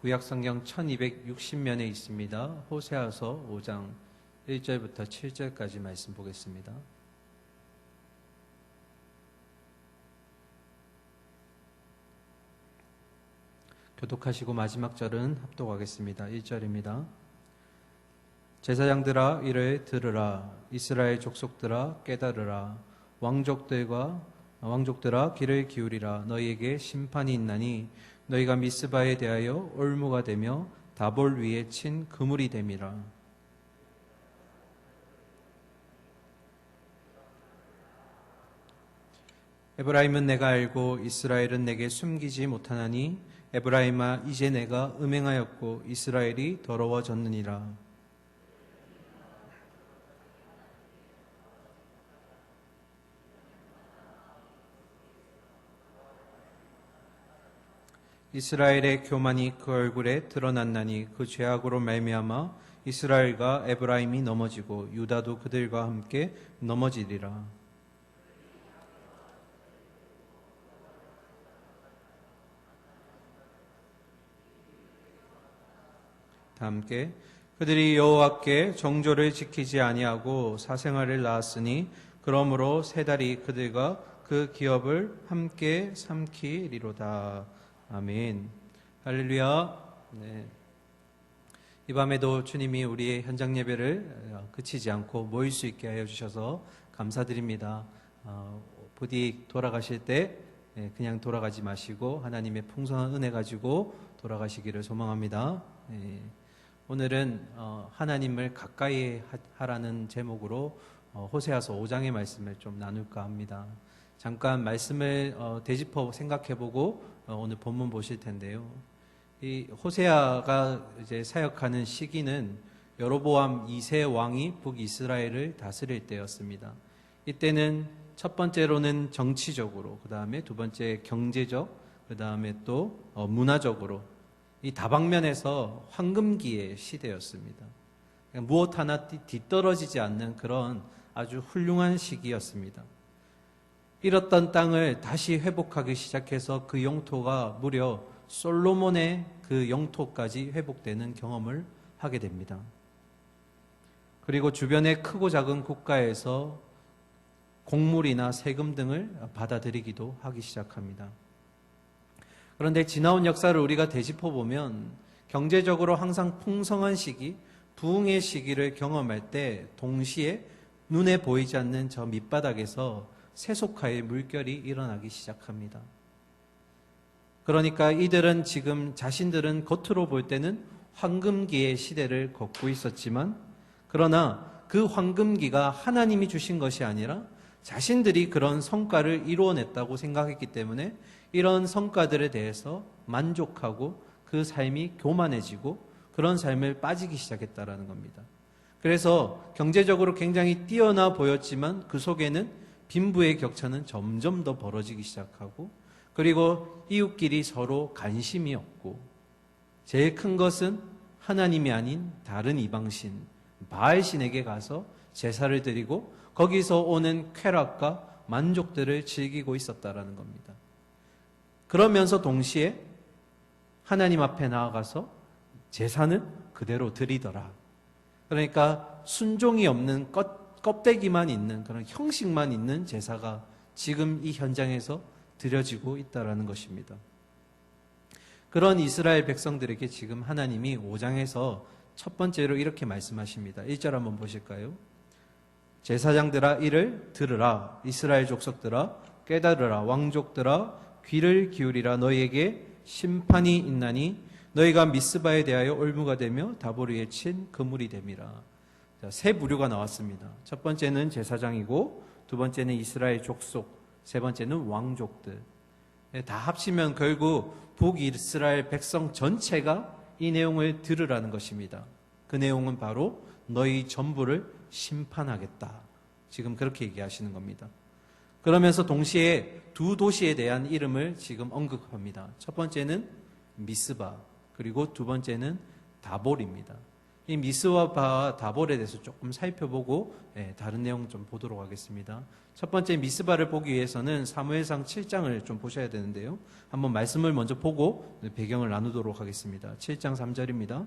구약성경 1260면에 있습니다. 호세아서 5장 1절부터 7절까지 말씀 보겠습니다. 교독하시고 마지막 절은 합독하겠습니다. 1절입니다. 제사장들아 이를 들으라. 이스라엘 족속들아 깨달으라. 왕족들아 귀를 기울이라. 너희에게 심판이 있나니 너희가 미스바에 대하여 올무가 되며 다볼 위에 친 그물이 됨이라. 에브라임은 내가 알고 이스라엘은 내게 숨기지 못하나니 에브라임아 이제 내가 음행하였고 이스라엘이 더러워졌느니라. 이스라엘의 교만이 그 얼굴에 드러났나니 그 죄악으로 말미암아 이스라엘과 에브라임이 넘어지고 유다도 그들과 함께 넘어지리라. 다 함께 그들이 여호와께 정조를 지키지 아니하고 사생활을 낳았으니 그러므로 세 달이 그들과 그 기업을 함께 삼키리로다. 아멘. 할렐루야. 네. 이 밤에도 주님이 우리의 현장 예배를 그치지 않고 모일 수 있게 하여 주셔서 감사드립니다. 부디 돌아가실 때 그냥 돌아가지 마시고 하나님의 풍성한 은혜 가지고 돌아가시기를 소망합니다. 오늘은 하나님을 가까이 하라는 제목으로 호세아서 5장의 말씀을 좀 나눌까 합니다. 잠깐 말씀을 되짚어 생각해보고 오늘 본문 보실 텐데요. 이 호세아가 이제 사역하는 시기는 여로보암 2세 왕이 북이스라엘을 다스릴 때였습니다. 이때는 첫 번째로는 정치적으로, 그 다음에 두 번째 경제적, 그 다음에 또 문화적으로 이 다방면에서 황금기의 시대였습니다. 무엇 하나 뒤떨어지지 않는 그런 아주 훌륭한 시기였습니다. 잃었던 땅을 다시 회복하기 시작해서 그 영토가 무려 솔로몬의 그 영토까지 회복되는 경험을 하게 됩니다. 그리고 주변의 크고 작은 국가에서 곡물이나 세금 등을 받아들이기도 하기 시작합니다. 그런데 지나온 역사를 우리가 되짚어보면 경제적으로 항상 풍성한 시기, 부흥의 시기를 경험할 때 동시에 눈에 보이지 않는 저 밑바닥에서 세속화의 물결이 일어나기 시작합니다. 그러니까 이들은 지금 자신들은 겉으로 볼 때는 황금기의 시대를 걷고 있었지만 그러나 그 황금기가 하나님이 주신 것이 아니라 자신들이 그런 성과를 이루어냈다고 생각했기 때문에 이런 성과들에 대해서 만족하고 그 삶이 교만해지고 그런 삶을 빠지기 시작했다라는 겁니다. 그래서 경제적으로 굉장히 뛰어나 보였지만 그 속에는 빈부의 격차는 점점 더 벌어지기 시작하고 그리고 이웃끼리 서로 관심이 없고 제일 큰 것은 하나님이 아닌 다른 이방신 바알신에게 가서 제사를 드리고 거기서 오는 쾌락과 만족들을 즐기고 있었다라는 겁니다. 그러면서 동시에 하나님 앞에 나아가서 제사는 그대로 드리더라. 그러니까 순종이 없는 껍데기만 있는 그런 형식만 있는 제사가 지금 이 현장에서 드려지고 있다라는 것입니다. 그런 이스라엘 백성들에게 지금 하나님이 5장에서 첫 번째로 이렇게 말씀하십니다. 1절 한번 보실까요? 제사장들아 이를 들으라. 이스라엘 족속들아 깨달으라. 왕족들아 귀를 기울이라. 너희에게 심판이 있나니 너희가 미스바에 대하여 올무가 되며 다보리에 친 그물이 됨이라. 세 부류가 나왔습니다. 첫 번째는 제사장이고 두 번째는 이스라엘 족속, 세 번째는 왕족들. 다 합치면 결국 북이스라엘 백성 전체가 이 내용을 들으라는 것입니다. 그 내용은 바로 너희 전부를 심판하겠다. 지금 그렇게 얘기하시는 겁니다. 그러면서 동시에 두 도시에 대한 이름을 지금 언급합니다. 첫 번째는 미스바, 그리고 두 번째는 다볼입니다. 이 미스바와 다볼에 대해서 조금 살펴보고 다른 내용 좀 보도록 하겠습니다. 첫 번째 미스바를 보기 위해서는 사무엘상 7장을 좀 보셔야 되는데요. 한번 말씀을 먼저 보고 배경을 나누도록 하겠습니다. 7장 3절입니다.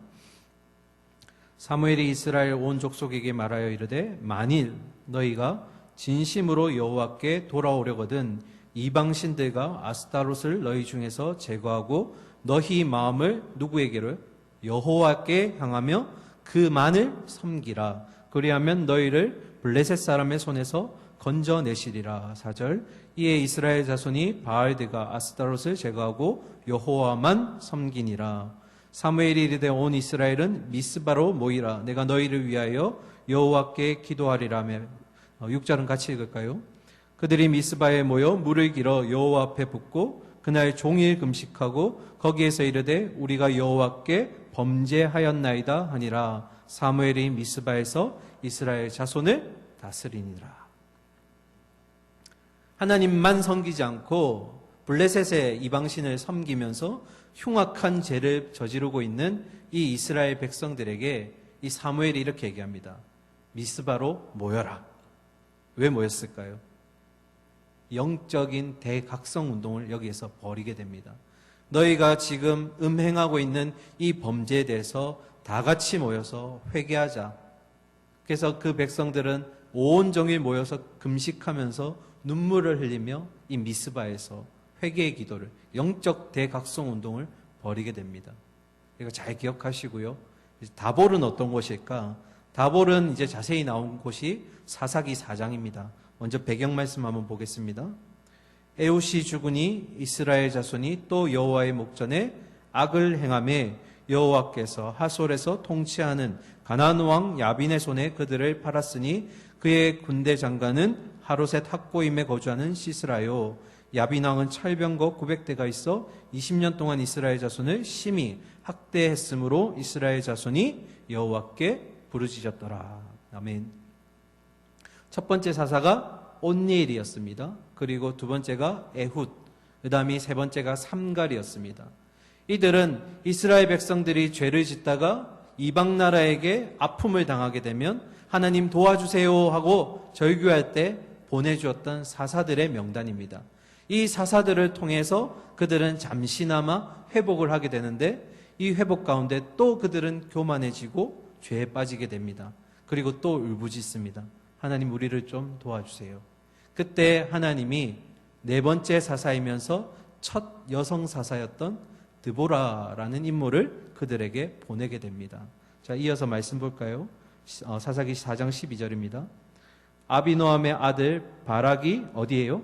사무엘이 이스라엘 온 족속에게 말하여 이르되 만일 너희가 진심으로 여호와께 돌아오려거든 이방신들과 아스타롯을 너희 중에서 제거하고 너희 마음을 누구에게로 여호와께 향하며 그만을 섬기라. 그리하면 너희를 블레셋 사람의 손에서 건져내시리라. 4절 이에 이스라엘 자손이 바알드가 아스타롯을 제거하고 여호와만 섬기니라. 사무엘이 이르되 온 이스라엘은 미스바로 모이라. 내가 너희를 위하여 여호와께 기도하리라며. 6절은 같이 읽을까요? 그들이 미스바에 모여 물을 길어 여호와 앞에 붓고 그날 종일 금식하고 거기에서 이르되 우리가 여호와께 범죄하였나이다 하니라. 사무엘이 미스바에서 이스라엘 자손을 다스리니라. 하나님만 섬기지 않고 블레셋의 이방신을 섬기면서 흉악한 죄를 저지르고 있는 이 이스라엘 백성들에게 이 사무엘이 이렇게 얘기합니다. 미스바로 모여라. 왜 모였을까요? 영적인 대각성 운동을 여기에서 벌이게 됩니다. 너희가 지금 음행하고 있는 이 범죄에 대해서 다 같이 모여서 회개하자. 그래서 그 백성들은 온종일 모여서 금식하면서 눈물을 흘리며 이 미스바에서 회개의 기도를, 영적 대각성 운동을 벌이게 됩니다. 이거 잘 기억하시고요. 다볼은 어떤 곳일까? 다볼은 이제 자세히 나온 곳이 사사기 4장입니다. 먼저 배경 말씀 한번 보겠습니다. 에웃이 죽으니 이스라엘 자손이 또 여호와의 목전에 악을 행하매 여호와께서 하솔에서 통치하는 가나안 왕 야빈의 손에 그들을 팔았으니 그의 군대 장관은 하롯의 탁고임에 거주하는 시스라요. 야빈 왕은 철병거 900대가 있어 20년 동안 이스라엘 자손을 심히 학대했으므로 이스라엘 자손이 여호와께 부르짖었더라. 아멘. 첫 번째 사사가 온니엘이었습니다. 그리고 두 번째가 에훗, 그 다음이 세 번째가 삼갈이었습니다. 이들은 이스라엘 백성들이 죄를 짓다가 이방 나라에게 아픔을 당하게 되면 하나님 도와주세요 하고 절규할 때 보내주었던 사사들의 명단입니다. 이 사사들을 통해서 그들은 잠시나마 회복을 하게 되는데 이 회복 가운데 또 그들은 교만해지고 죄에 빠지게 됩니다. 그리고 또 울부짖습니다. 하나님 우리를 좀 도와주세요. 그때 하나님이 네 번째 사사이면서 첫 여성 사사였던 드보라라는 인물을 그들에게 보내게 됩니다. 자, 이어서 말씀 볼까요? 사사기 4장 12절입니다. 아비노함의 아들 바락이 어디에요?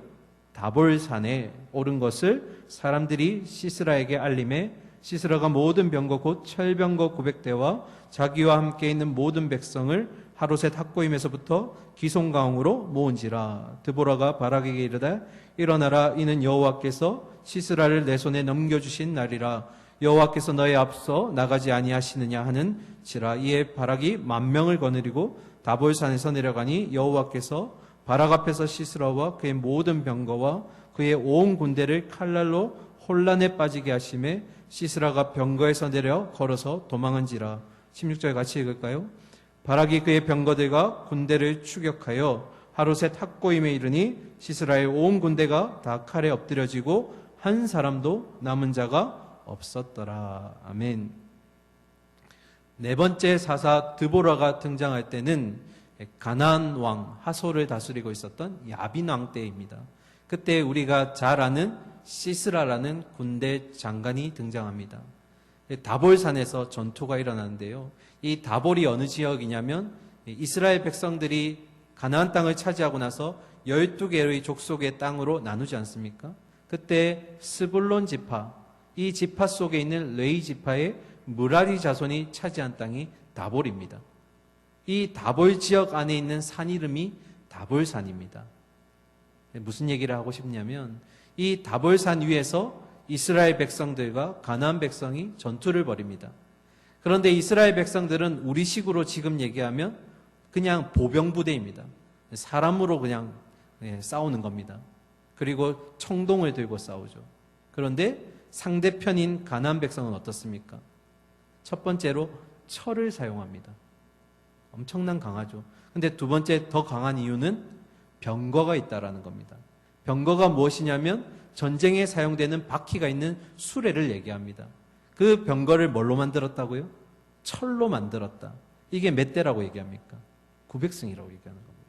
다볼산에 오른 것을 사람들이 시스라에게 알림해 시스라가 모든 병거 곧 철병거 900대와 자기와 함께 있는 모든 백성을 하롯의 탁고임에서부터 기송강으로 모은지라. 드보라가 바락에게 이르되 일어나라. 이는 여호와께서 시스라를 내 손에 넘겨주신 날이라. 여호와께서 너의 앞서 나가지 아니하시느냐 하는지라. 이에 바락이 10,000명을 거느리고 다볼산에서 내려가니 여호와께서 바락 앞에서 시스라와 그의 모든 병거와 그의 온 군대를 칼날로 혼란에 빠지게 하심에 시스라가 병거에서 내려 걸어서 도망한지라. 16절 같이 읽을까요? 바락이 그의 병거들과 군대를 추격하여 하롯의 탁고임에 이르니 시스라의 온 군대가 다 칼에 엎드려지고 한 사람도 남은 자가 없었더라. 아멘. 네 번째 사사 드보라가 등장할 때는 가나안 왕 하솔을 다스리고 있었던 야빈 왕 때입니다. 그때 우리가 잘 아는 시스라라는 군대 장관이 등장합니다. 다볼산에서 전투가 일어나는데요. 이 다볼이 어느 지역이냐면 이스라엘 백성들이 가나안 땅을 차지하고 나서 12개의 족속의 땅으로 나누지 않습니까? 그때 스불론 지파, 이 지파 속에 있는 레위 지파의 무라리 자손이 차지한 땅이 다볼입니다. 이 다볼 지역 안에 있는 산 이름이 다볼산입니다. 무슨 얘기를 하고 싶냐면 이 다볼산 위에서 이스라엘 백성들과 가나안 백성이 전투를 벌입니다. 그런데 이스라엘 백성들은 우리식으로 지금 얘기하면 그냥 보병부대입니다. 사람으로 그냥 싸우는 겁니다. 그리고 청동을 들고 싸우죠. 그런데 상대편인 가나안 백성은 어떻습니까? 첫 번째로 철을 사용합니다. 엄청난 강하죠. 근데 두 번째 더 강한 이유는 병거가 있다라는 겁니다. 병거가 무엇이냐면 전쟁에 사용되는 바퀴가 있는 수레를 얘기합니다. 그 병거를 뭘로 만들었다고요? 철로 만들었다. 이게 몇 대라고 얘기합니까? 900승이라고 얘기하는 겁니다.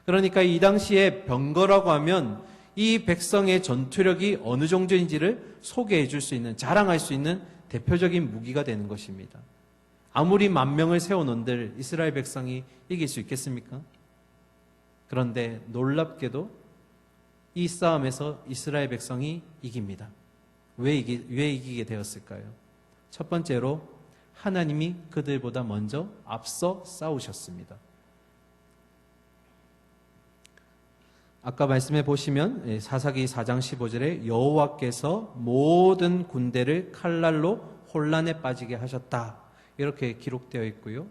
그러니까 이 당시에 병거라고 하면 이 백성의 전투력이 어느 정도인지를 소개해 줄 수 있는, 자랑할 수 있는 대표적인 무기가 되는 것입니다. 아무리 10,000명을 세워놓은들 이스라엘 백성이 이길 수 있겠습니까? 그런데 놀랍게도 이 싸움에서 이스라엘 백성이 이깁니다. 왜 이기게 되었을까요? 첫 번째로 하나님이 그들보다 먼저 앞서 싸우셨습니다. 아까 말씀해 보시면 사사기 4장 15절에 여호와께서 모든 군대를 칼날로 혼란에 빠지게 하셨다. 이렇게 기록되어 있고요.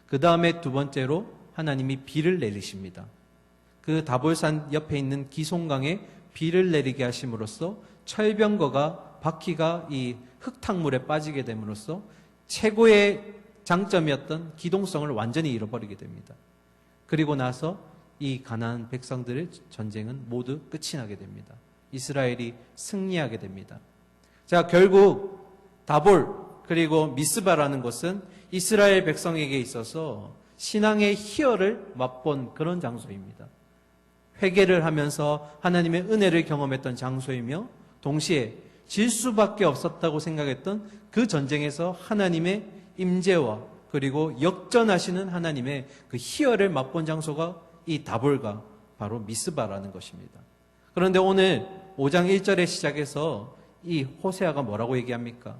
그 다음에 두 번째로 하나님이 비를 내리십니다. 그 다볼산 옆에 있는 기송강에 비를 내리게 하심으로써 철병거가 바퀴가 이 흙탕물에 빠지게 됨으로써 최고의 장점이었던 기동성을 완전히 잃어버리게 됩니다. 그리고 나서 이 가나안 백성들의 전쟁은 모두 끝이 나게 됩니다. 이스라엘이 승리하게 됩니다. 자, 결국 다볼 그리고 미스바라는 곳은 이스라엘 백성에게 있어서 신앙의 희열을 맛본 그런 장소입니다. 회개를 하면서 하나님의 은혜를 경험했던 장소이며 동시에 질 수밖에 없었다고 생각했던 그 전쟁에서 하나님의 임재와 그리고 역전하시는 하나님의 그 희열을 맛본 장소가 이 다볼과 바로 미스바라는 것입니다. 그런데 오늘 5장 1절에 시작해서 이 호세아가 뭐라고 얘기합니까?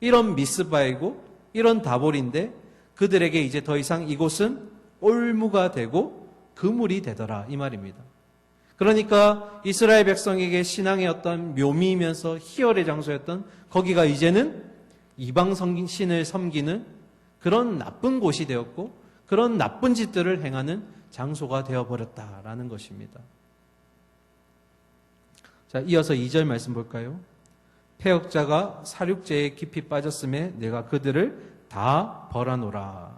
이런 미스바이고 이런 다볼인데 그들에게 이제 더 이상 이곳은 올무가 되고 그물이 되더라 이 말입니다. 그러니까 이스라엘 백성에게 신앙의 어떤 묘미이면서 희열의 장소였던 거기가 이제는 이방 신을 섬기는 그런 나쁜 곳이 되었고 그런 나쁜 짓들을 행하는 장소가 되어버렸다라는 것입니다. 자, 이어서 2절 말씀 볼까요? 패역자가 사륙제에 깊이 빠졌음에 내가 그들을 다 벌하노라.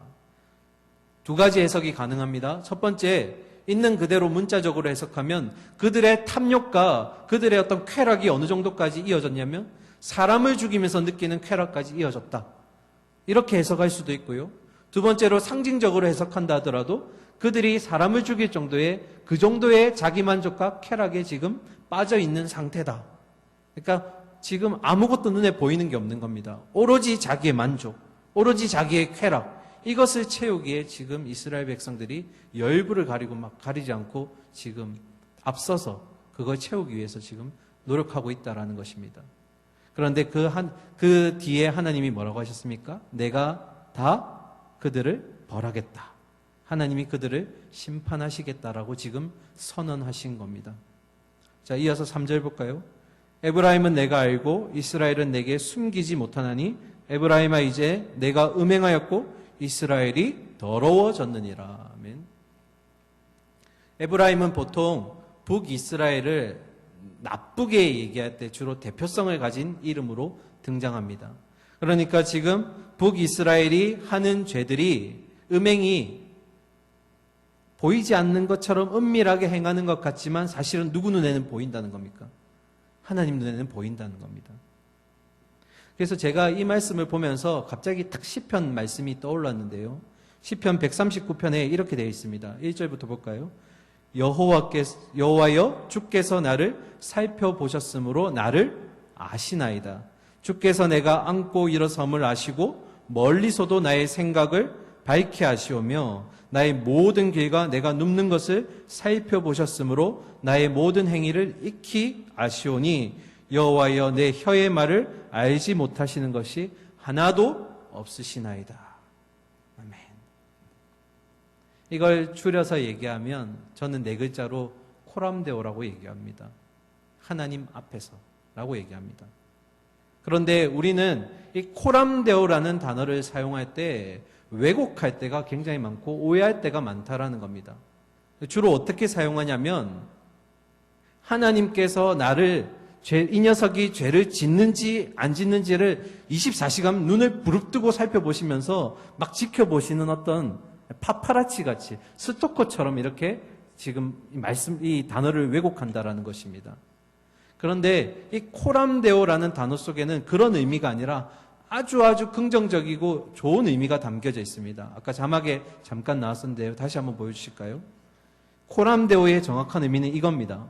두 가지 해석이 가능합니다. 첫 번째, 있는 그대로 문자적으로 해석하면 그들의 탐욕과 그들의 어떤 쾌락이 어느 정도까지 이어졌냐면 사람을 죽이면서 느끼는 쾌락까지 이어졌다. 이렇게 해석할 수도 있고요. 두 번째로 상징적으로 해석한다 하더라도 그들이 사람을 죽일 정도의 그 정도의 자기만족과 쾌락에 지금 빠져 있는 상태다. 그러니까 지금 아무것도 눈에 보이는 게 없는 겁니다. 오로지 자기의 만족, 오로지 자기의 쾌락, 이것을 채우기에 지금 이스라엘 백성들이 열부를 가리고 막 가리지 않고 지금 앞서서 그걸 채우기 위해서 지금 노력하고 있다라는 것입니다. 그런데 그 뒤에 하나님이 뭐라고 하셨습니까? 내가 다 그들을 벌하겠다. 하나님이 그들을 심판하시겠다라고 지금 선언하신 겁니다. 자, 이어서 3절 볼까요? 에브라임은 내가 알고 이스라엘은 내게 숨기지 못하나니 에브라임아 이제 내가 음행하였고 이스라엘이 더러워졌느니라. 아멘. 에브라임은 보통 북이스라엘을 나쁘게 얘기할 때 주로 대표성을 가진 이름으로 등장합니다. 그러니까 지금 북이스라엘이 하는 죄들이 음행이 보이지 않는 것처럼 은밀하게 행하는 것 같지만 사실은 누구 눈에는 보인다는 겁니까? 하나님 눈에는 보인다는 겁니다. 그래서 제가 이 말씀을 보면서 갑자기 탁 시편 말씀이 떠올랐는데요. 시편 139편에 이렇게 되어 있습니다. 1절부터 볼까요? 여호와여 주께서 나를 살펴보셨으므로 나를 아시나이다. 주께서 내가 앉고 일어섬을 아시고 멀리서도 나의 생각을 밝게 하시오며 나의 모든 길과 내가 눕는 것을 살펴보셨으므로 나의 모든 행위를 익히 아시오니 여호와여 내 혀의 말을 알지 못하시는 것이 하나도 없으시나이다. 아멘. 이걸 줄여서 얘기하면 저는 4글자로 코람데오라고 얘기합니다. 하나님 앞에서라고 얘기합니다. 그런데 우리는 이 코람데오라는 단어를 사용할 때 왜곡할 때가 굉장히 많고 오해할 때가 많다라는 겁니다. 주로 어떻게 사용하냐면 하나님께서 나를 이 녀석이 죄를 짓는지 안 짓는지를 24시간 눈을 부릅뜨고 살펴보시면서 막 지켜보시는 어떤 파파라치 같이 스토커처럼 이렇게 지금 이 단어를 왜곡한다라는 것입니다. 그런데 이 코람데오라는 단어 속에는 그런 의미가 아니라 아주 긍정적이고 좋은 의미가 담겨져 있습니다. 아까 자막에 잠깐 나왔었는데요. 다시 한번 보여주실까요? 코람데오의 정확한 의미는 이겁니다.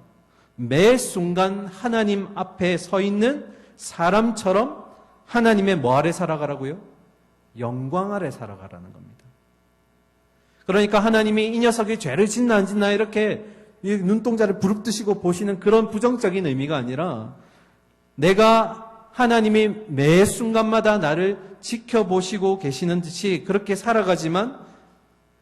매 순간 하나님 앞에 서 있는 사람처럼 하나님의 뭐 아래 살아가라고요? 영광 아래 살아가라는 겁니다. 그러니까 하나님이 이 녀석이 죄를 짓나 안 짓나 이렇게 눈동자를 부릅뜨시고 보시는 그런 부정적인 의미가 아니라 내가 하나님이 매 순간마다 나를 지켜보시고 계시는 듯이 그렇게 살아가지만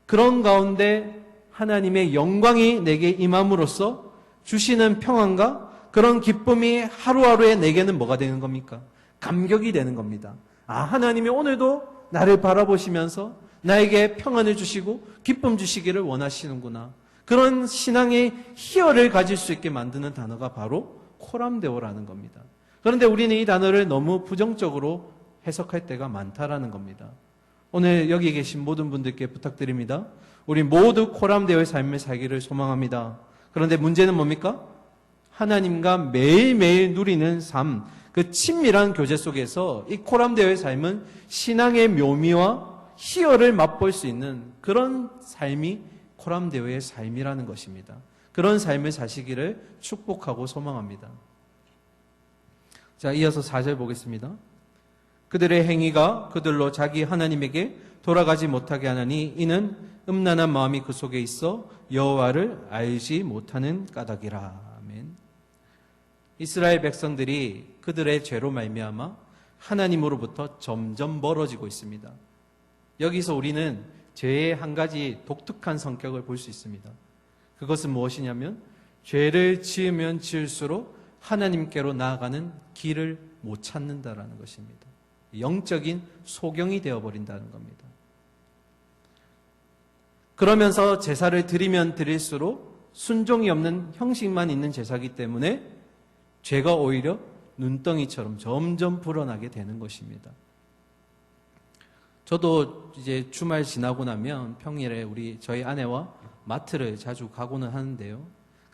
그런 가운데 하나님의 영광이 내게 임함으로써 주시는 평안과 그런 기쁨이 하루하루에 내게는 뭐가 되는 겁니까? 감격이 되는 겁니다. 하나님이 오늘도 나를 바라보시면서 나에게 평안을 주시고 기쁨 주시기를 원하시는구나. 그런 신앙의 희열을 가질 수 있게 만드는 단어가 바로 코람데오라는 겁니다. 그런데 우리는 이 단어를 너무 부정적으로 해석할 때가 많다라는 겁니다. 오늘 여기 계신 모든 분들께 부탁드립니다. 우리 모두 코람데오의 삶을 살기를 소망합니다. 그런데 문제는 뭡니까? 하나님과 매일매일 누리는 삶, 그 친밀한 교제 속에서 이 코람데오의 삶은 신앙의 묘미와 희열을 맛볼 수 있는 그런 삶이 코람데오의 삶이라는 것입니다. 그런 삶을 사시기를 축복하고 소망합니다. 자, 이어서 4절 보겠습니다. 그들의 행위가 그들로 자기 하나님에게 돌아가지 못하게 하나니 이는 음란한 마음이 그 속에 있어 여호와를 알지 못하는 까닭이라. 아멘. 이스라엘 백성들이 그들의 죄로 말미암아 하나님으로부터 점점 멀어지고 있습니다. 여기서 우리는 죄의 한 가지 독특한 성격을 볼 수 있습니다. 그것은 무엇이냐면 죄를 지으면 지을수록 하나님께로 나아가는 길을 못 찾는다라는 것입니다. 영적인 소경이 되어버린다는 겁니다. 그러면서 제사를 드리면 드릴수록 순종이 없는 형식만 있는 제사이기 때문에 죄가 오히려 눈덩이처럼 점점 불어나게 되는 것입니다. 저도 이제 주말 지나고 나면 평일에 저희 아내와 마트를 자주 가고는 하는데요.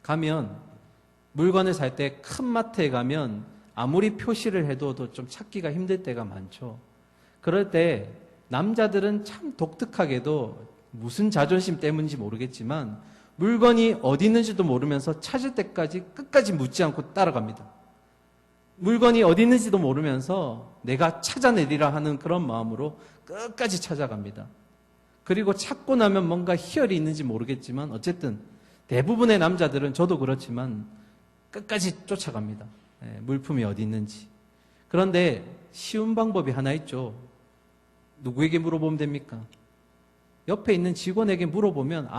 가면 물건을 살 때 큰 마트에 가면 아무리 표시를 해도 좀 찾기가 힘들 때가 많죠. 그럴 때 남자들은 참 독특하게도 무슨 자존심 때문인지 모르겠지만 물건이 어디 있는지도 모르면서 찾을 때까지 끝까지 묻지 않고 따라갑니다. 물건이 어디 있는지도 모르면서 내가 찾아내리라 하는 그런 마음으로 끝까지 찾아갑니다. 그리고 찾고 나면 뭔가 희열이 있는지 모르겠지만 어쨌든 대부분의 남자들은 저도 그렇지만 끝까지 쫓아갑니다. 물품이 어디 있는지. 그런데 쉬운 방법이 하나 있죠. 누구에게 물어보면 됩니까? 옆에 있는 직원에게 물어보면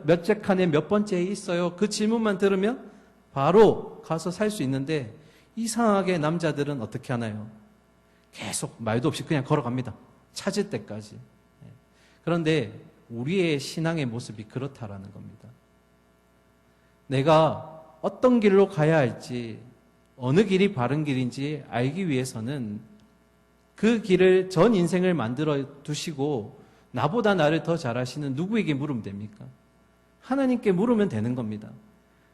몇째 칸에 몇 번째에 있어요. 그 질문만 들으면 바로 가서 살 수 있는데 이상하게 남자들은 어떻게 하나요? 계속 말도 없이 그냥 걸어갑니다. 찾을 때까지. 그런데 우리의 신앙의 모습이 그렇다라는 겁니다. 내가 어떤 길로 가야 할지, 어느 길이 바른 길인지 알기 위해서는 그 길을 전 인생을 만들어 두시고 나보다 나를 더 잘 아시는 누구에게 물으면 됩니까? 하나님께 물으면 되는 겁니다.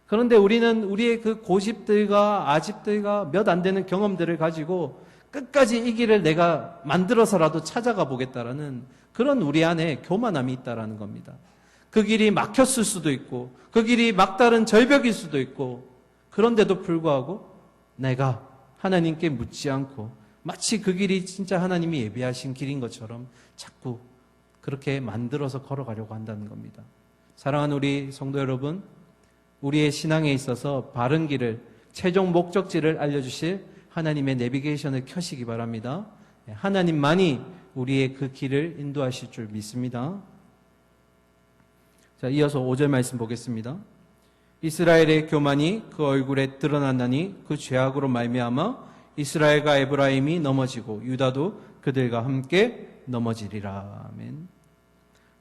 그런데 우리는 우리의 그 고집들과 아집들과 몇 안 되는 경험들을 가지고 끝까지 이 길을 내가 만들어서라도 찾아가 보겠다라는 그런 우리 안에 교만함이 있다라는 겁니다. 그 길이 막혔을 수도 있고 그 길이 막다른 절벽일 수도 있고 그런데도 불구하고 내가 하나님께 묻지 않고 마치 그 길이 진짜 하나님이 예비하신 길인 것처럼 자꾸 그렇게 만들어서 걸어가려고 한다는 겁니다. 사랑하는 우리 성도 여러분, 우리의 신앙에 있어서 바른 길을, 최종 목적지를 알려주실 하나님의 내비게이션을 켜시기 바랍니다. 하나님만이 우리의 그 길을 인도하실 줄 믿습니다. 자, 이어서 5절 말씀 보겠습니다. 이스라엘의 교만이 그 얼굴에 드러난다니 그 죄악으로 말미암아 이스라엘과 에브라임이 넘어지고 유다도 그들과 함께 넘어지리라. 아멘.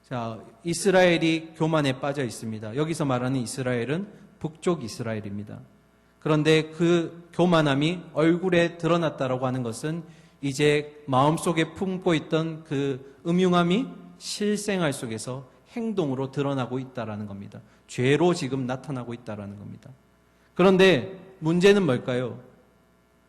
자, 이스라엘이 교만에 빠져 있습니다. 여기서 말하는 이스라엘은 북쪽 이스라엘입니다. 그런데 그 교만함이 얼굴에 드러났다라고 하는 것은 이제 마음속에 품고 있던 그 음흉함이 실생활 속에서 행동으로 드러나고 있다라는 겁니다. 죄로 지금 나타나고 있다라는 겁니다. 그런데 문제는 뭘까요?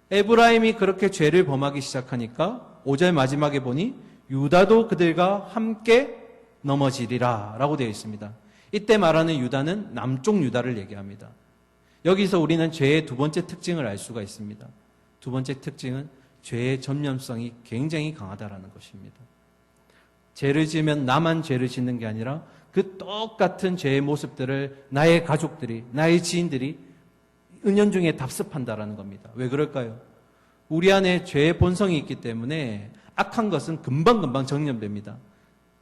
에브라임이 그렇게 죄를 범하기 시작하니까 5절 마지막에 보니 유다도 그들과 함께 넘어지리라 라고 되어 있습니다. 이때 말하는 유다는 남쪽 유다를 얘기합니다. 여기서 우리는 죄의 두 번째 특징을 알 수가 있습니다. 두 번째 특징은 죄의 전념성이 굉장히 강하다라는 것입니다. 죄를 지으면 나만 죄를 짓는 게 아니라 그 똑같은 죄의 모습들을 나의 가족들이, 나의 지인들이 은연중에 답습한다라는 겁니다. 왜 그럴까요? 우리 안에 죄의 본성이 있기 때문에 악한 것은 금방금방 정념됩니다.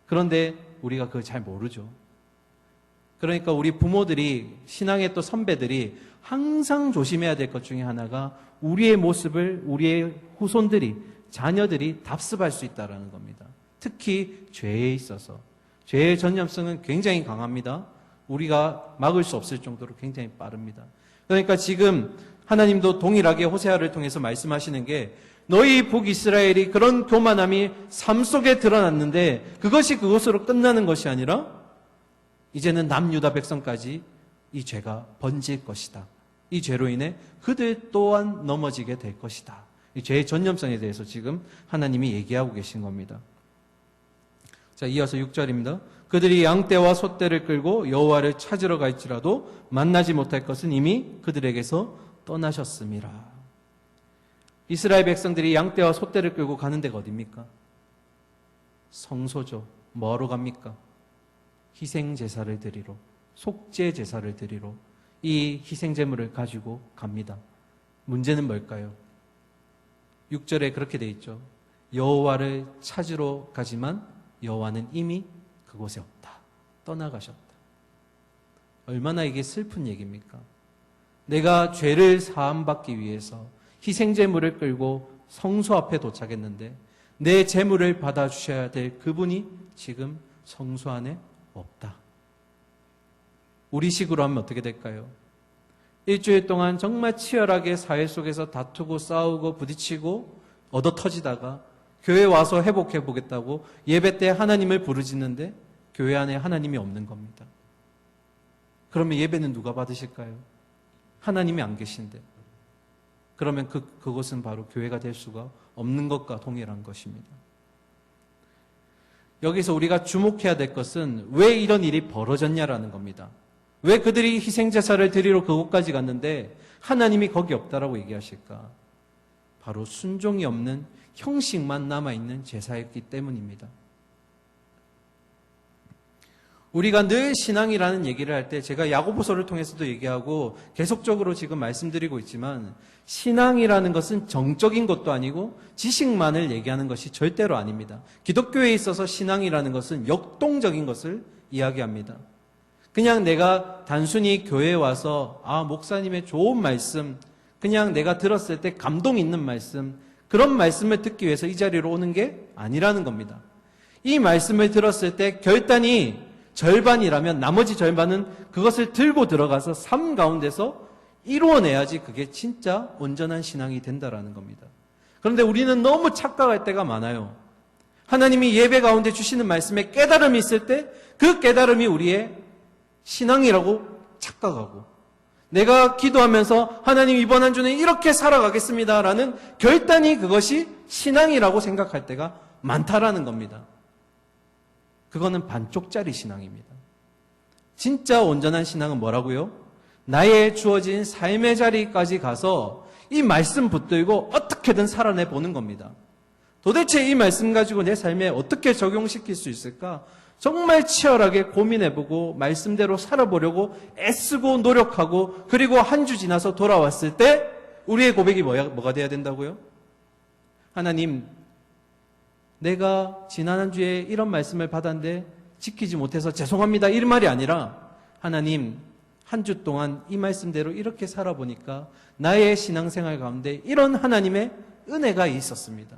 그런데 우리가 그걸 잘 모르죠. 그러니까 우리 부모들이, 신앙의 또 선배들이 항상 조심해야 될 것 중에 하나가 우리의 모습을 우리의 후손들이, 자녀들이 답습할 수 있다는 겁니다. 특히 죄에 있어서. 죄의 전념성은 굉장히 강합니다. 우리가 막을 수 없을 정도로 굉장히 빠릅니다. 그러니까 지금 하나님도 동일하게 호세아를 통해서 말씀하시는 게 너희 북이스라엘이 그런 교만함이 삶 속에 드러났는데 그것이 그것으로 끝나는 것이 아니라 이제는 남유다 백성까지 이 죄가 번질 것이다. 이 죄로 인해 그들 또한 넘어지게 될 것이다. 이 죄의 전념성에 대해서 지금 하나님이 얘기하고 계신 겁니다. 자, 이어서 6절입니다. 그들이 양떼와 소떼를 끌고 여호와를 찾으러 갈지라도 만나지 못할 것은 이미 그들에게서 떠나셨음이라. 이스라엘 백성들이 양떼와 소떼를 끌고 가는 데가 어디입니까? 성소죠. 뭐하러 갑니까? 희생 제사를 드리러, 속죄 제사를 드리러 이 희생 제물을 가지고 갑니다. 문제는 뭘까요? 6절에 그렇게 돼 있죠. 여호와를 찾으러 가지만 여호와는 이미 그곳에 없다. 떠나가셨다. 얼마나 이게 슬픈 얘기입니까? 내가 죄를 사함받기 위해서 희생 제물을 끌고 성소 앞에 도착했는데 내 제물을 받아주셔야 될 그분이 지금 성소 안에 없다. 우리식으로 하면 어떻게 될까요? 일주일 동안 정말 치열하게 사회 속에서 다투고 싸우고 부딪히고 얻어터지다가 교회 와서 회복해 보겠다고 예배 때 하나님을 부르짖는데 교회 안에 하나님이 없는 겁니다. 그러면 예배는 누가 받으실까요? 하나님이 안 계신데. 그러면 그곳은 바로 교회가 될 수가 없는 것과 동일한 것입니다. 여기서 우리가 주목해야 될 것은 왜 이런 일이 벌어졌냐라는 겁니다. 왜 그들이 희생제사를 드리러 그곳까지 갔는데 하나님이 거기 없다라고 얘기하실까? 바로 순종이 없는 형식만 남아있는 제사였기 때문입니다. 우리가 늘 신앙이라는 얘기를 할 때 제가 야고보서를 통해서도 얘기하고 계속적으로 지금 말씀드리고 있지만 신앙이라는 것은 정적인 것도 아니고 지식만을 얘기하는 것이 절대로 아닙니다. 기독교에 있어서 신앙이라는 것은 역동적인 것을 이야기합니다. 그냥 내가 단순히 교회에 와서 목사님의 좋은 말씀, 그냥 내가 들었을 때 감동 있는 말씀, 그런 말씀을 듣기 위해서 이 자리로 오는 게 아니라는 겁니다. 이 말씀을 들었을 때 결단이 절반이라면 나머지 절반은 그것을 들고 들어가서 삶 가운데서 이루어내야지 그게 진짜 온전한 신앙이 된다라는 겁니다. 그런데 우리는 너무 착각할 때가 많아요. 하나님이 예배 가운데 주시는 말씀에 깨달음이 있을 때 그 깨달음이 우리의 신앙이라고 착각하고 내가 기도하면서 하나님 이번 한 주는 이렇게 살아가겠습니다라는 결단이 그것이 신앙이라고 생각할 때가 많다라는 겁니다. 그거는 반쪽짜리 신앙입니다. 진짜 온전한 신앙은 뭐라고요? 나의 주어진 삶의 자리까지 가서 이 말씀 붙들고 어떻게든 살아내보는 겁니다. 도대체 이 말씀 가지고 내 삶에 어떻게 적용시킬 수 있을까? 정말 치열하게 고민해보고 말씀대로 살아보려고 애쓰고 노력하고 그리고 한 주 지나서 돌아왔을 때 우리의 고백이 뭐가 돼야 된다고요? 하나님, 내가 지난 한 주에 이런 말씀을 받았는데 지키지 못해서 죄송합니다. 이런 말이 아니라 하나님, 한 주 동안 이 말씀대로 이렇게 살아보니까 나의 신앙생활 가운데 이런 하나님의 은혜가 있었습니다.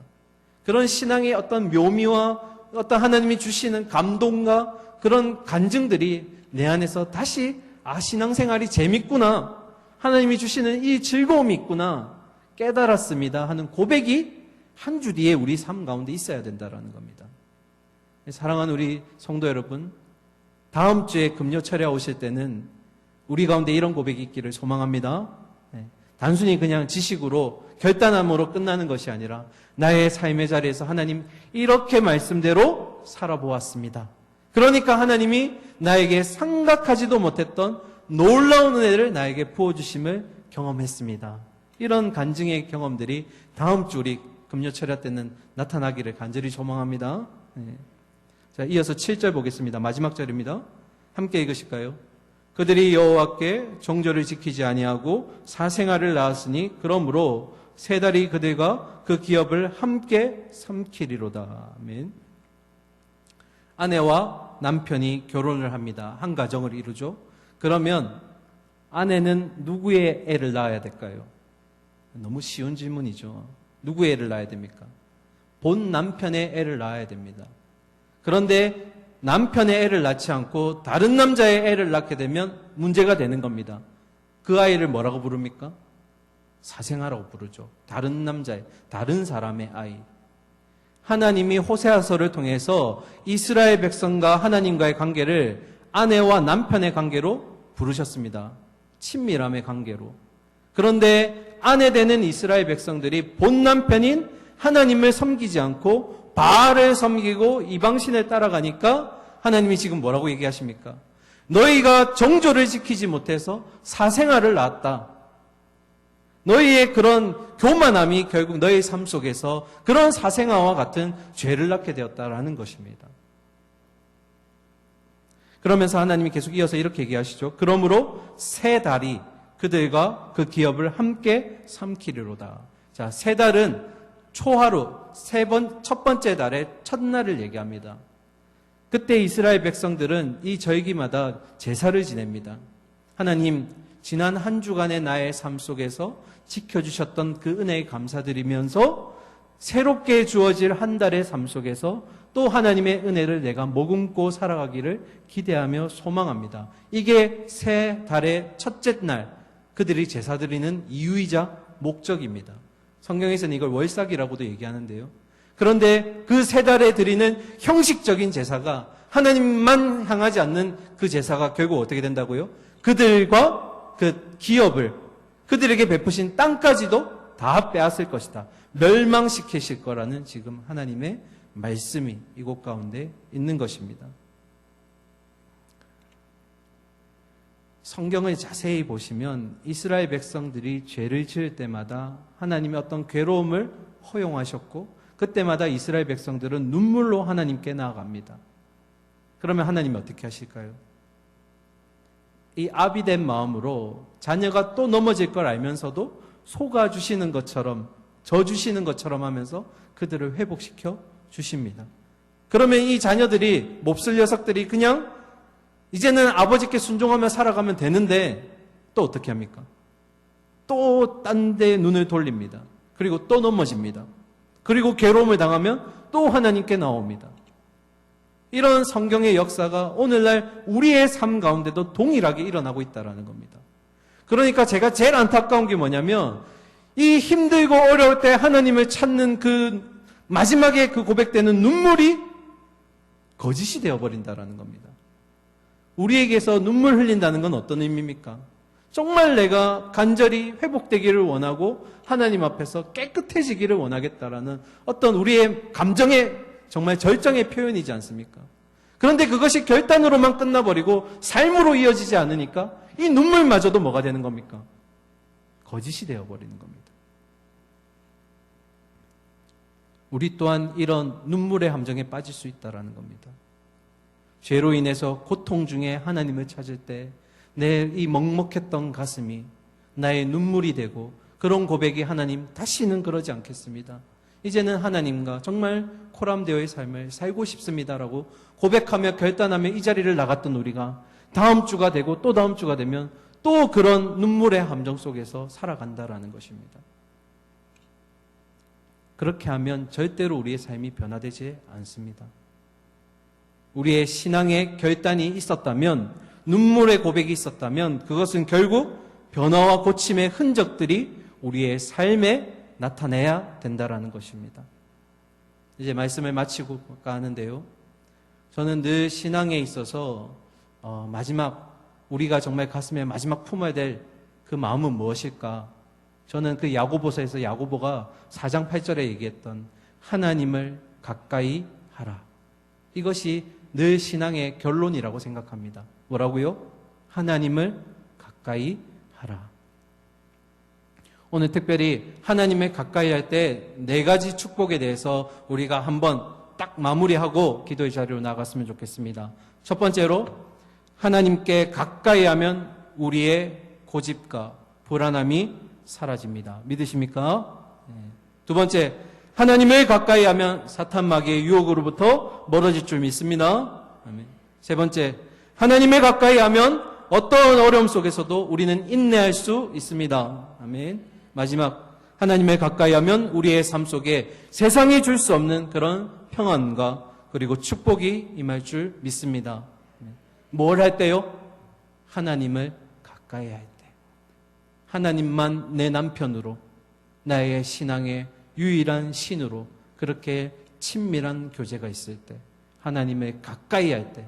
그런 신앙의 어떤 묘미와 어떤 하나님이 주시는 감동과 그런 간증들이 내 안에서 다시 신앙생활이 재밌구나. 하나님이 주시는 이 즐거움이 있구나 깨달았습니다 하는 고백이 한 주 뒤에 우리 삶 가운데 있어야 된다는 겁니다. 사랑하는 우리 성도 여러분, 다음 주에 금요철에 오실 때는 우리 가운데 이런 고백이 있기를 소망합니다. 단순히 그냥 지식으로 결단함으로 끝나는 것이 아니라 나의 삶의 자리에서 하나님 이렇게 말씀대로 살아보았습니다. 그러니까 하나님이 나에게 생각하지도 못했던 놀라운 은혜를 나에게 부어주심을 경험했습니다. 이런 간증의 경험들이 다음 주 우리 금요철야 때는 나타나기를 간절히 소망합니다. 자, 이어서 7절 보겠습니다. 마지막 절입니다. 함께 읽으실까요? 그들이 여호와께 정절을 지키지 아니하고 사생아를 낳았으니 그러므로 세 달이 그들과 그 기업을 함께 삼키리로다. 아멘. 아내와 남편이 결혼을 합니다. 한 가정을 이루죠. 그러면 아내는 누구의 애를 낳아야 될까요? 너무 쉬운 질문이죠. 누구의 애를 낳아야 됩니까? 본 남편의 애를 낳아야 됩니다. 그런데 남편의 애를 낳지 않고 다른 남자의 애를 낳게 되면 문제가 되는 겁니다. 그 아이를 뭐라고 부릅니까? 사생아라고 부르죠. 다른 남자의, 다른 사람의 아이. 하나님이 호세아서를 통해서 이스라엘 백성과 하나님과의 관계를 아내와 남편의 관계로 부르셨습니다. 친밀함의 관계로. 그런데 아내 되는 이스라엘 백성들이 본 남편인 하나님을 섬기지 않고 바알을 섬기고 이방신을 따라가니까 하나님이 지금 뭐라고 얘기하십니까? 너희가 정조를 지키지 못해서 사생아를 낳았다. 너희의 그런 교만함이 결국 너희 삶 속에서 그런 사생아와 같은 죄를 낳게 되었다라는 것입니다. 그러면서 하나님이 계속 이어서 이렇게 얘기하시죠. 그러므로 세 달이 그들과 그 기업을 함께 삼키리로다. 자, 세 달은 초하루, 첫 번째 달의 첫날을 얘기합니다. 그때 이스라엘 백성들은 이 절기마다 제사를 지냅니다. 하나님, 지난 한 주간의 나의 삶 속에서 지켜주셨던 그 은혜에 감사드리면서 새롭게 주어질 한 달의 삶 속에서 또 하나님의 은혜를 내가 머금고 살아가기를 기대하며 소망합니다. 이게 새 달의 첫째 날 그들이 제사 드리는 이유이자 목적입니다. 성경에서는 이걸 월삭이라고도 얘기하는데요. 그런데 그 세 달에 드리는 형식적인 제사가 하나님만 향하지 않는 그 제사가 결국 어떻게 된다고요? 그들과 그 기업을 그들에게 베푸신 땅까지도 다 빼앗을 것이다. 멸망시키실 거라는 지금 하나님의 말씀이 이곳 가운데 있는 것입니다. 성경을 자세히 보시면 이스라엘 백성들이 죄를 지을 때마다 하나님의 어떤 괴로움을 허용하셨고 그때마다 이스라엘 백성들은 눈물로 하나님께 나아갑니다. 그러면 하나님이 어떻게 하실까요? 이 아비된 마음으로 자녀가 또 넘어질 걸 알면서도 속아주시는 것처럼 져주시는 것처럼 하면서 그들을 회복시켜 주십니다. 그러면 이 자녀들이 몹쓸 녀석들이 그냥 이제는 아버지께 순종하며 살아가면 되는데 또 어떻게 합니까? 또 딴 데 눈을 돌립니다. 그리고 또 넘어집니다. 그리고 괴로움을 당하면 또 하나님께 나옵니다. 이런 성경의 역사가 오늘날 우리의 삶 가운데도 동일하게 일어나고 있다는 겁니다. 그러니까 제가 제일 안타까운 게 뭐냐면 이 힘들고 어려울 때 하나님을 찾는 그 마지막에 그 고백되는 눈물이 거짓이 되어버린다는 겁니다. 우리에게서 눈물 흘린다는 건 어떤 의미입니까? 정말 내가 간절히 회복되기를 원하고 하나님 앞에서 깨끗해지기를 원하겠다라는 어떤 우리의 감정의 정말 절정의 표현이지 않습니까? 그런데 그것이 결단으로만 끝나버리고 삶으로 이어지지 않으니까 이 눈물마저도 뭐가 되는 겁니까? 거짓이 되어버리는 겁니다. 우리 또한 이런 눈물의 함정에 빠질 수 있다는 겁니다. 죄로 인해서 고통 중에 하나님을 찾을 때 내 이 먹먹했던 가슴이 나의 눈물이 되고 그런 고백이 하나님 다시는 그러지 않겠습니다. 이제는 하나님과 정말 코람데오의 삶을 살고 싶습니다라고 고백하며 결단하며 이 자리를 나갔던 우리가 다음 주가 되고 또 다음 주가 되면 또 그런 눈물의 함정 속에서 살아간다라는 것입니다. 그렇게 하면 절대로 우리의 삶이 변화되지 않습니다. 우리의 신앙의 결단이 있었다면, 눈물의 고백이 있었다면 그것은 결국 변화와 고침의 흔적들이 우리의 삶에 나타내야 된다라는 것입니다. 이제 말씀을 마치고 가는데요. 저는 늘 신앙에 있어서 우리가 정말 가슴에 마지막 품어야 될 그 마음은 무엇일까? 저는 그 야고보서에서 야고보가 4장 8절에 얘기했던 하나님을 가까이 하라. 이것이 늘 신앙의 결론이라고 생각합니다. 뭐라고요? 하나님을 가까이 하라. 오늘 특별히 하나님을 가까이 할 때 4가지 축복에 대해서 우리가 한번 딱 마무리하고 기도의 자리로 나갔으면 좋겠습니다. 첫 번째로 하나님께 가까이 하면 우리의 고집과 불안함이 사라집니다. 믿으십니까? 두 번째, 하나님을 가까이 하면 사탄 마귀의 유혹으로부터 멀어질 줄 믿습니다. 아멘. 세 번째, 하나님을 가까이 하면 어떤 어려움 속에서도 우리는 인내할 수 있습니다. 아멘. 마지막, 하나님을 가까이 하면 우리의 삶 속에 세상이 줄 수 없는 그런 평안과 그리고 축복이 임할 줄 믿습니다. 뭘 할 때요? 하나님을 가까이 할 때. 하나님만 내 남편으로, 나의 신앙의 유일한 신으로 그렇게 친밀한 교제가 있을 때, 하나님을 가까이 할 때,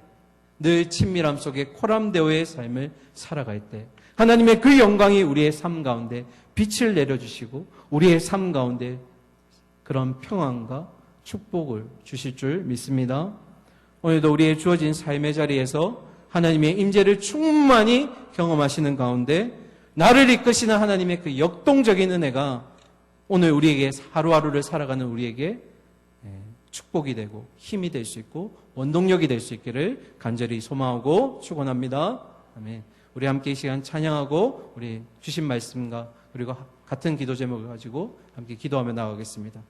늘 친밀함 속에 코람데오의 삶을 살아갈 때, 하나님의 그 영광이 우리의 삶 가운데 빛을 내려주시고 우리의 삶 가운데 그런 평안과 축복을 주실 줄 믿습니다. 오늘도 우리의 주어진 삶의 자리에서 하나님의 임재를 충만히 경험하시는 가운데 나를 이끄시는 하나님의 그 역동적인 은혜가 오늘 우리에게 하루하루를 살아가는 우리에게 축복이 되고 힘이 될 수 있고 원동력이 될 수 있기를 간절히 소망하고 축원합니다. 아멘. 우리 함께 이 시간 찬양하고 우리 주신 말씀과 그리고 같은 기도 제목을 가지고 함께 기도하며 나가겠습니다.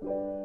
있습니다.